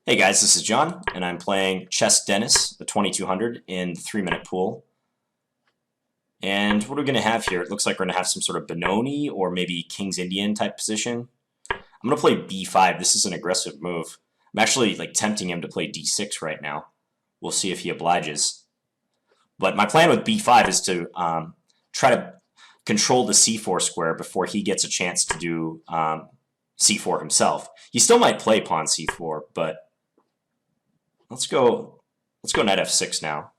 Hey guys, this is John, and I'm playing Chess Dennis, the 2200, in the 3-minute pool. And what are we going to have here? It looks like we're going to have some sort of Benoni or maybe King's Indian type position. I'm going to play b5. This is an aggressive move. I'm actually tempting him to play d6 right now. We'll see if he obliges. But my plan with b5 is to try to control the c4 square before he gets a chance to do c4 himself. He still might play pawn c4, but Let's go knight f6 now.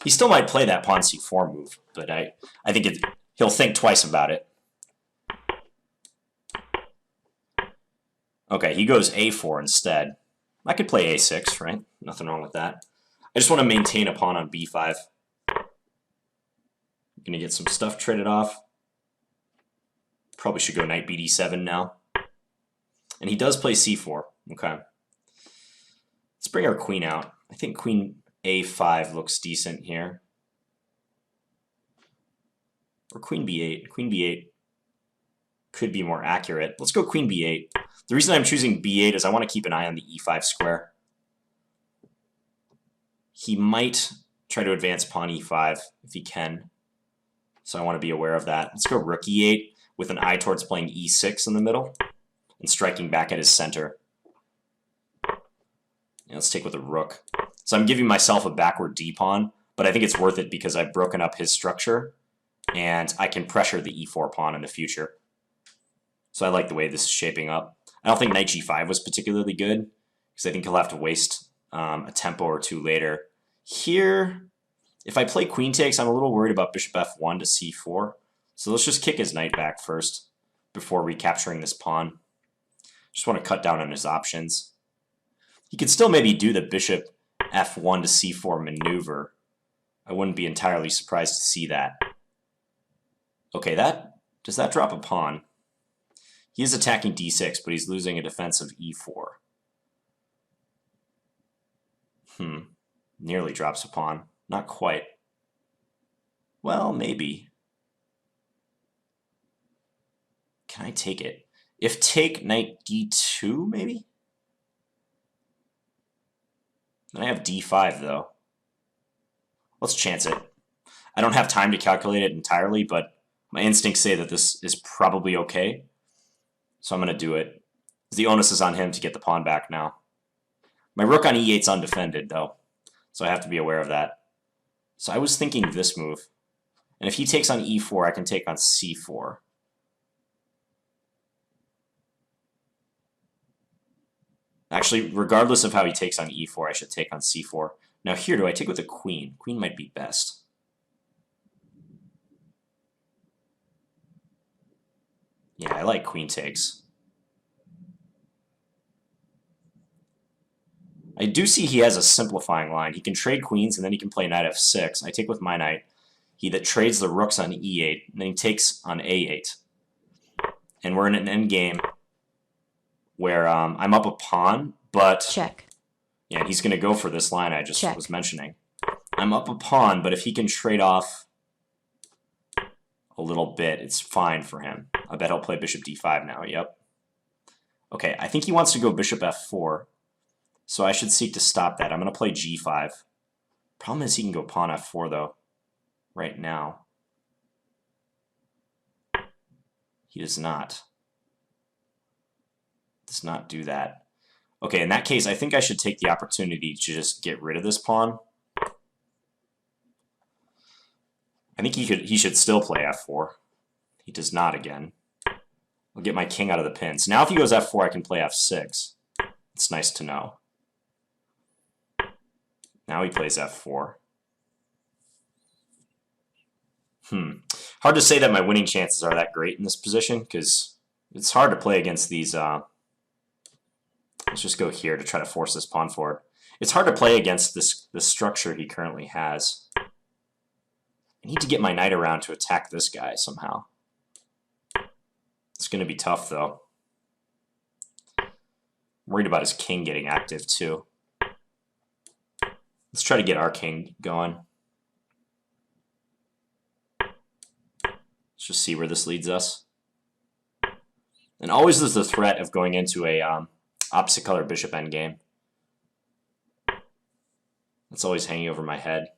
He still might play that pawn c4 move, but I think he'll think twice about it. Okay, he goes a4 instead. I could play a6, right? Nothing wrong with that. I just want to maintain a pawn on b5. I'm going to get some stuff traded off. Probably should go knight bd7 now. And he does play c4. Okay. Let's bring our queen out. I think queen a5 looks decent here. Or queen b8. Queen b8 could be more accurate. Let's go queen b8. The reason I'm choosing b8 is I want to keep an eye on the e5 square. He might try to advance pawn e5 if he can. So I want to be aware of that. Let's go rook e8 with an eye towards playing e6 in the middle and striking back at his center. Let's take with a rook. So I'm giving myself a backward d-pawn, but I think it's worth it because I've broken up his structure, and I can pressure the e4 pawn in the future. So I like the way this is shaping up. I don't think knight g5 was particularly good, because I think he'll have to waste a tempo or two later. Here, if I play queen takes, I'm a little worried about bishop f1 to c4. So let's just kick his knight back first before recapturing this pawn. Just want to cut down on his options. He could still maybe do the bishop f1 to c4 maneuver. I wouldn't be entirely surprised to see that. Okay, does that drop a pawn? He is attacking d6, but he's losing a defensive e4. Nearly drops a pawn. Not quite. Well, maybe. Can I take it? If take knight d2, maybe? Then I have d5, though. Let's chance it. I don't have time to calculate it entirely, but my instincts say that this is probably okay. So I'm going to do it. The onus is on him to get the pawn back now. My rook on e8 is undefended, though, so I have to be aware of that. So I was thinking this move. And if he takes on e4, I can take on c4. Actually, regardless of how he takes on e4, I should take on c4. Now here, do I take with a queen? Queen might be best. Yeah, I like queen takes. I do see he has a simplifying line. He can trade queens, and then he can play knight f6. I take with my knight. He that trades the rooks on e8, and then he takes on a8. And we're in an endgame where I'm up a pawn, but check. Yeah, he's going to go for this line I just was mentioning. I'm up a pawn, but if he can trade off a little bit, it's fine for him. I bet he'll play bishop d5 now. Yep. Okay, I think he wants to go bishop f4, so I should seek to stop that. I'm going to play g5. Problem is he can go pawn f4, though, right now. He does not. Does not do that. Okay, in that case, I think I should take the opportunity to just get rid of this pawn. I think he should still play f4. He does not again. I'll get my king out of the pin. So now if he goes f4, I can play f6. It's nice to know. Now he plays f4. Hard to say that my winning chances are that great in this position, because it's hard to play against these... Let's just go here to try to force this pawn forward. It's hard to play against this structure he currently has. I need to get my knight around to attack this guy somehow. It's going to be tough, though. I'm worried about his king getting active, too. Let's try to get our king going. Let's just see where this leads us. And always there's the threat of going into a opposite color bishop endgame. That's always hanging over my head.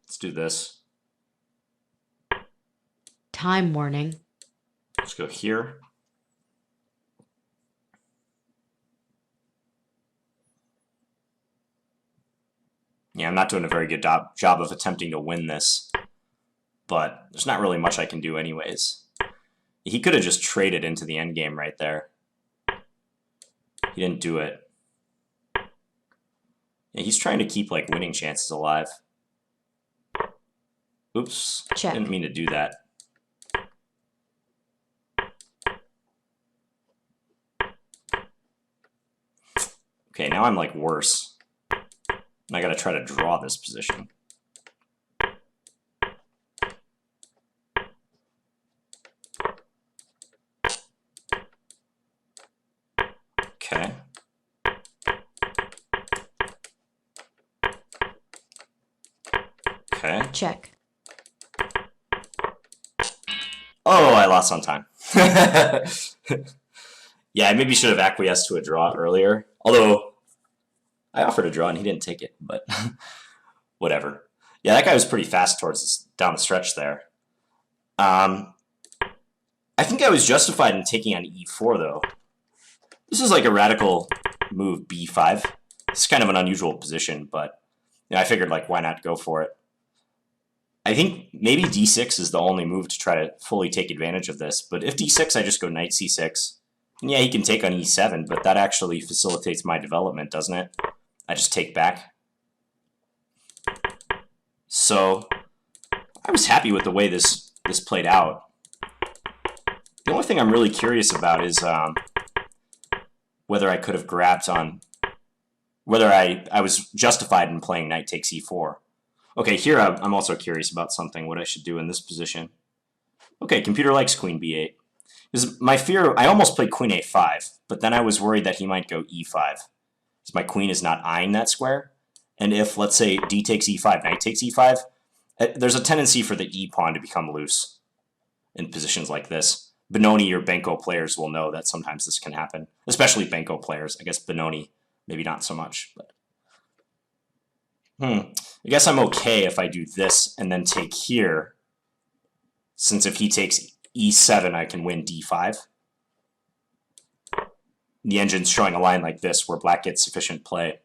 Let's do this. Time warning. Let's go here. Yeah, I'm not doing a very good job of attempting to win this, but there's not really much I can do anyways. He could have just traded into the endgame right there. He didn't do it. Yeah, he's trying to keep like winning chances alive. Oops, Check. Didn't mean to do that. Okay, now I'm like worse. And I gotta try to draw this position. Okay. Okay. Check. Oh, I lost on time. Yeah, I maybe should have acquiesced to a draw earlier. Although, I offered a draw and he didn't take it, but whatever. Yeah, that guy was pretty fast down the stretch there. I think I was justified in taking on e4, though. This is like a radical move, b5. It's kind of an unusual position, but I figured, like, why not go for it? I think maybe d6 is the only move to try to fully take advantage of this, but if d6, I just go knight c6. And yeah, he can take on e7, but that actually facilitates my development, doesn't it? I just take back. So I was happy with the way this played out. The only thing I'm really curious about is whether I could have grabbed on, whether I was justified in playing knight takes e4. Okay, here I'm also curious about something, what I should do in this position. Okay, computer likes queen b8. Because my fear, I almost played queen a5, but then I was worried that he might go e5. Because my queen is not eyeing that square. And if, let's say, d takes e5, knight takes e5, there's a tendency for the e pawn to become loose in positions like this. Benoni or Benko players will know that sometimes this can happen, especially Benko players. I guess Benoni, maybe not so much. But I guess I'm okay if I do this and then take here, since if he takes e7, I can win d5. The engine's showing a line like this where black gets sufficient play.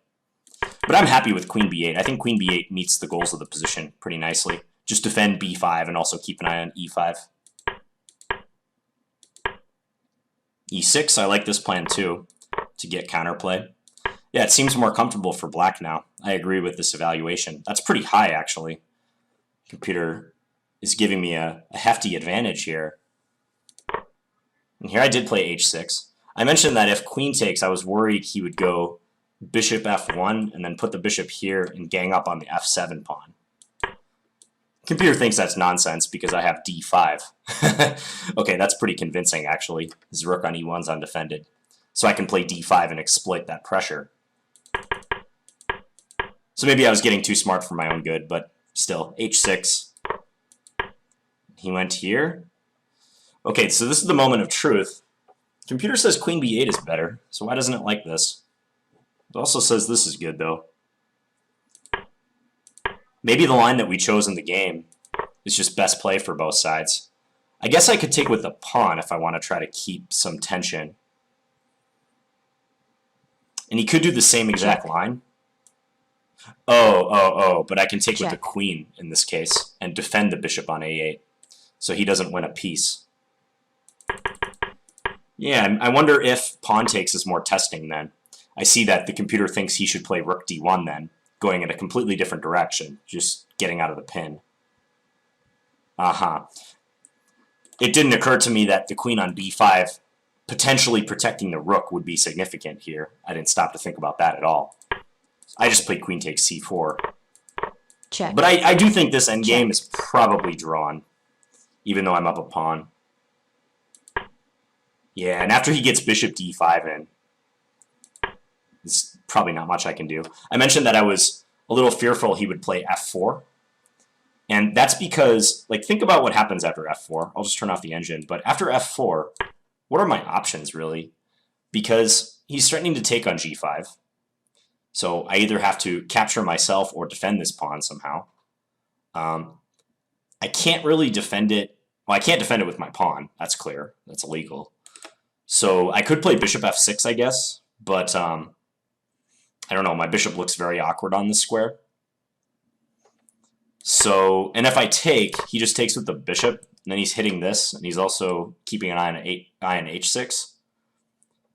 But I'm happy with queen b8. I think queen b8 meets the goals of the position pretty nicely. Just defend b5 and also keep an eye on e5. e6, I like this plan too, to get counterplay. Yeah, it seems more comfortable for black now. I agree with this evaluation. That's pretty high, actually. Computer is giving me a hefty advantage here. And here I did play h6. I mentioned that if queen takes, I was worried he would go bishop f1 and then put the bishop here and gang up on the f7 pawn. Computer thinks that's nonsense because I have d5. Okay, that's pretty convincing, actually. His rook on e1's undefended. So I can play d5 and exploit that pressure. So maybe I was getting too smart for my own good, but still, h6. He went here. Okay, so this is the moment of truth. Computer says queen b8 is better, so why doesn't it like this? It also says this is good, though. Maybe the line that we chose in the game is just best play for both sides. I guess I could take with the pawn if I want to try to keep some tension. And he could do the same exact line. Oh, but I can take with the queen in this case and defend the bishop on a8. So he doesn't win a piece. Yeah, I wonder if pawn takes is more testing then. I see that the computer thinks he should play rook d1 then, going in a completely different direction, just getting out of the pin. It didn't occur to me that the queen on b5 potentially protecting the rook would be significant here. I didn't stop to think about that at all. I just played queen takes c4. Check. But I do think this endgame is probably drawn, even though I'm up a pawn. Yeah, and after he gets bishop d5 in, there's probably not much I can do. I mentioned that I was a little fearful he would play f4. And that's because, like, think about what happens after f4. I'll just turn off the engine. But after f4, what are my options, really? Because he's threatening to take on g5. So I either have to capture myself or defend this pawn somehow. I can't really defend it. Well, I can't defend it with my pawn. That's clear. That's illegal. So I could play bishop f6, I guess. But I don't know. My bishop looks very awkward on this square. So, and if I take, he just takes with the bishop. And then he's hitting this. And he's also keeping an eye on h6.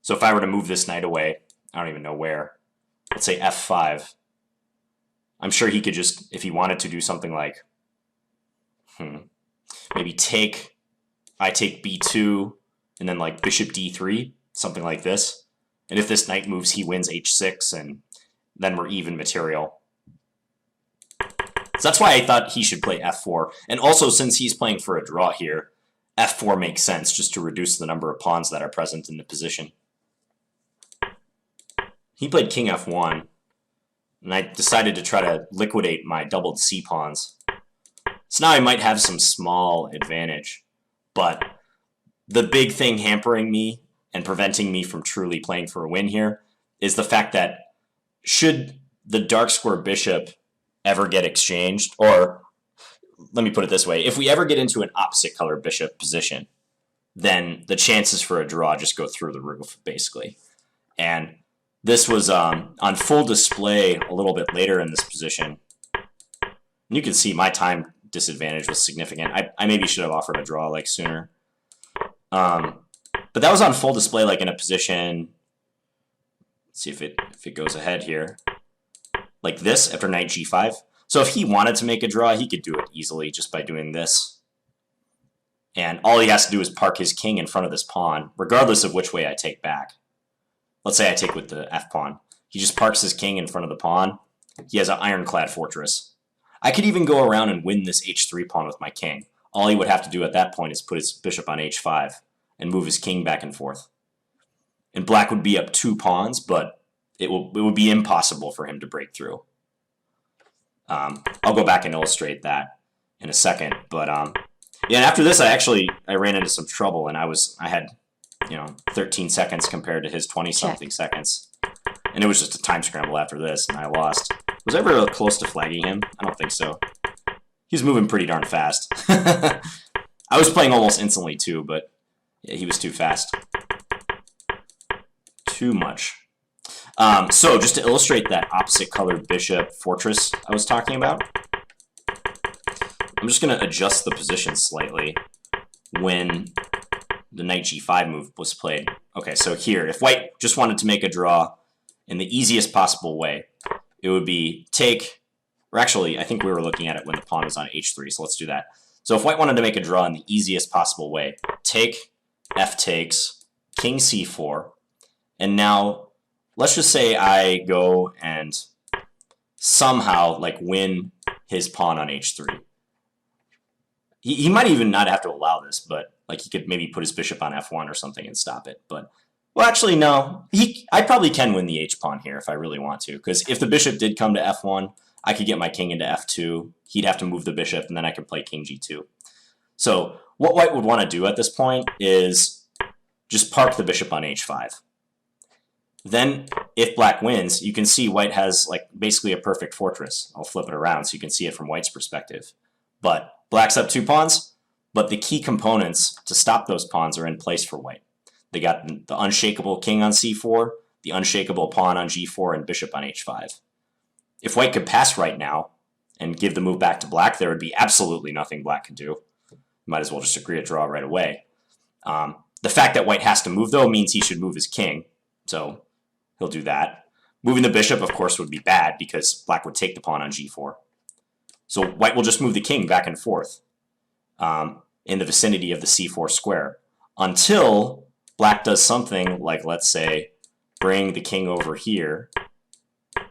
So if I were to move this knight away, I don't even know where. Let's say f5. I'm sure he could just, if he wanted to do something like, maybe take, I take b2, and then like bishop d3, something like this. And if this knight moves, he wins h6, and then we're even material. So that's why I thought he should play f4. And also, since he's playing for a draw here, f4 makes sense, just to reduce the number of pawns that are present in the position. He played king f1, and I decided to try to liquidate my doubled c pawns. So now I might have some small advantage, but the big thing hampering me and preventing me from truly playing for a win here is the fact that should the dark square bishop ever get exchanged, or let me put it this way, if we ever get into an opposite color bishop position, then the chances for a draw just go through the roof, basically. And this was on full display a little bit later in this position. And you can see my time disadvantage was significant. I maybe should have offered a draw like sooner. But that was on full display like in a position, let's see if it goes ahead here, like this after knight g5. So if he wanted to make a draw, he could do it easily just by doing this. And all he has to do is park his king in front of this pawn, regardless of which way I take back. Let's say I take with the f-pawn. He just parks his king in front of the pawn. He has an ironclad fortress. I could even go around and win this h3 pawn with my king. All he would have to do at that point is put his bishop on h5 and move his king back and forth. And black would be up 2 pawns, but it would be impossible for him to break through. I'll go back and illustrate that in a second. But yeah, and after this, I ran into some trouble, and I had 13 seconds compared to his 20-something seconds. And it was just a time scramble after this, and I lost. Was I ever close to flagging him? I don't think so. He was moving pretty darn fast. I was playing almost instantly too, but yeah, he was too fast. Too much. So just to illustrate that opposite colored bishop fortress I was talking about, I'm just going to adjust the position slightly when the knight g5 move was played. Okay, so here, if white just wanted to make a draw in the easiest possible way, it would be take, or actually, I think we were looking at it when the pawn was on h3, so let's do that. So if white wanted to make a draw in the easiest possible way, take, f takes, king c4, and now let's just say I go and somehow like win his pawn on h3. He might even not have to allow this, but like he could maybe put his bishop on f1 or something and stop it. But well, actually, no. I probably can win the h-pawn here if I really want to, because if the bishop did come to f1, I could get my king into f2. He'd have to move the bishop, and then I could play king g2. So what white would want to do at this point is just park the bishop on h5. Then, if black wins, you can see white has like basically a perfect fortress. I'll flip it around so you can see it from white's perspective. But black's up 2 pawns, but the key components to stop those pawns are in place for white. They got the unshakable king on c4, the unshakable pawn on g4, and bishop on h5. If white could pass right now and give the move back to black, there would be absolutely nothing black could do. Might as well just agree a draw right away. The fact that white has to move, though, means he should move his king, so he'll do that. Moving the bishop, of course, would be bad because black would take the pawn on g4. So white will just move the king back and forth in the vicinity of the c4 square until black does something like, let's say, bring the king over here,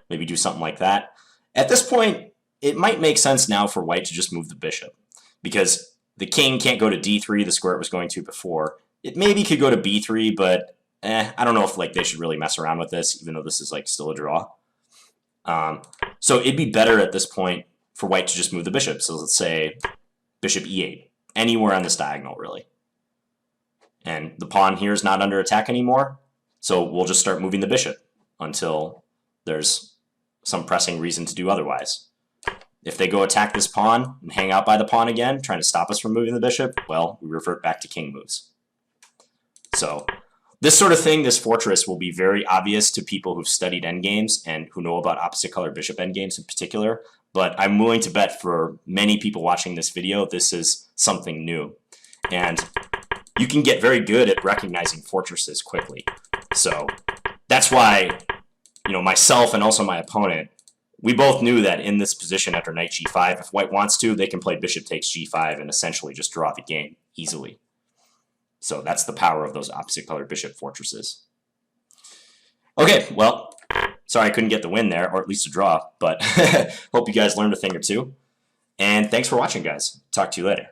maybe do something like that. At this point, it might make sense now for white to just move the bishop because the king can't go to d3, the square it was going to before. It maybe could go to b3, but I don't know if like they should really mess around with this, even though this is like still a draw. So it'd be better at this point for white to just move the bishop. So let's say bishop e8, anywhere on this diagonal, really. And the pawn here is not under attack anymore, so we'll just start moving the bishop until there's some pressing reason to do otherwise. If they go attack this pawn and hang out by the pawn again, trying to stop us from moving the bishop, well, we revert back to king moves. So this sort of thing, this fortress, will be very obvious to people who've studied endgames and who know about opposite color bishop endgames in particular, but I'm willing to bet for many people watching this video, this is something new. And you can get very good at recognizing fortresses quickly. So that's why, myself and also my opponent, we both knew that in this position after knight g5, if white wants to, they can play bishop takes g5 and essentially just draw the game easily. So that's the power of those opposite color bishop fortresses. Okay, well, sorry I couldn't get the win there, or at least a draw, but hope you guys learned a thing or two. And thanks for watching, guys. Talk to you later.